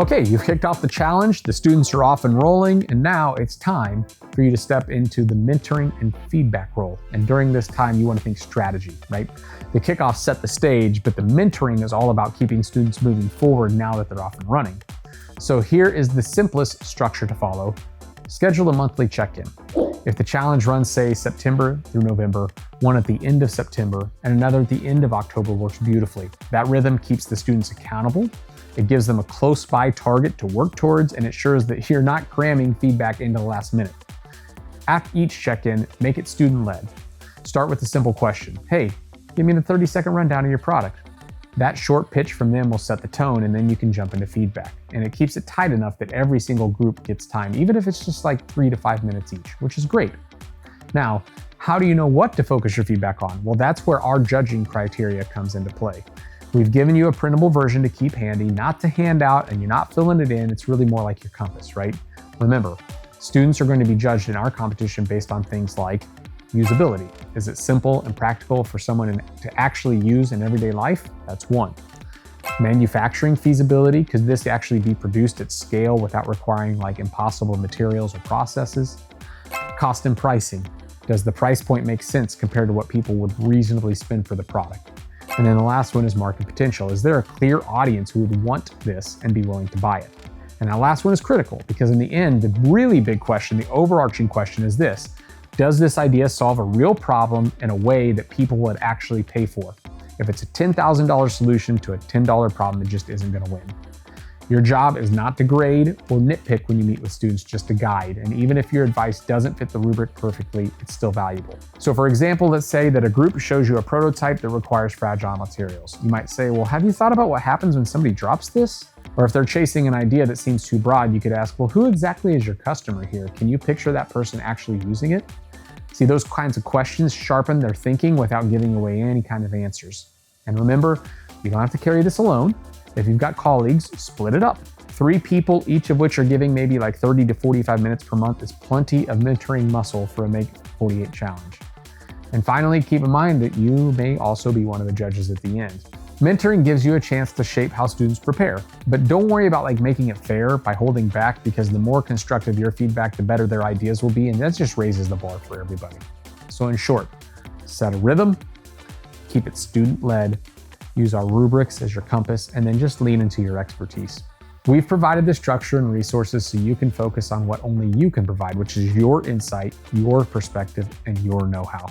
Okay, you've kicked off the challenge, the students are off and rolling, and now it's time for you to step into the mentoring and feedback role. And during this time, you want to think strategy, right? The kickoff set the stage, but the mentoring is all about keeping students moving forward now that they're off and running. So here is the simplest structure to follow. Schedule a monthly check-in. If the challenge runs, say, September through November, one at the end of September, and another at the end of October works beautifully. That rhythm keeps the students accountable. It gives them a close-by target to work towards and ensures that you're not cramming feedback into the last minute. After each check-in, make it student-led. Start with a simple question. Hey, give me the 30-second rundown of your product. That short pitch from them will set the tone, and then you can jump into feedback. And it keeps it tight enough that every single group gets time, even if it's just like 3 to 5 minutes each, which is great. Now, how do you know what to focus your feedback on? Well, that's where our judging criteria comes into play. We've given you a printable version to keep handy, not to hand out, and you're not filling it in. It's really more like your compass, right? Remember, students are going to be judged in our competition based on things like usability. Is it simple and practical for someone to actually use in everyday life? That's one. Manufacturing feasibility, could this actually be produced at scale without requiring like impossible materials or processes? Cost and pricing. Does the price point make sense compared to what people would reasonably spend for the product? And then the last one is market potential. Is there a clear audience who would want this and be willing to buy it? And that last one is critical because in the end, the really big question, the overarching question is this: does this idea solve a real problem in a way that people would actually pay for? If it's a $10,000 solution to a $10 problem, it just isn't going to win. Your job is not to grade or nitpick when you meet with students, just to guide. And even if your advice doesn't fit the rubric perfectly, it's still valuable. So for example, let's say that a group shows you a prototype that requires fragile materials. You might say, well, have you thought about what happens when somebody drops this? Or if they're chasing an idea that seems too broad, you could ask, well, who exactly is your customer here? Can you picture that person actually using it? See, those kinds of questions sharpen their thinking without giving away any kind of answers. And remember, you don't have to carry this alone. If you've got colleagues, split it up. 3 people, each of which are giving maybe like 30 to 45 minutes per month, is plenty of mentoring muscle for a Make48 challenge. And finally, keep in mind that you may also be one of the judges at the end. Mentoring gives you a chance to shape how students prepare, but don't worry about like making it fair by holding back, because the more constructive your feedback, the better their ideas will be, and that just raises the bar for everybody. So in short, set a rhythm, keep it student-led, use our rubrics as your compass, and then just lean into your expertise. We've provided the structure and resources so you can focus on what only you can provide, which is your insight, your perspective, and your know-how.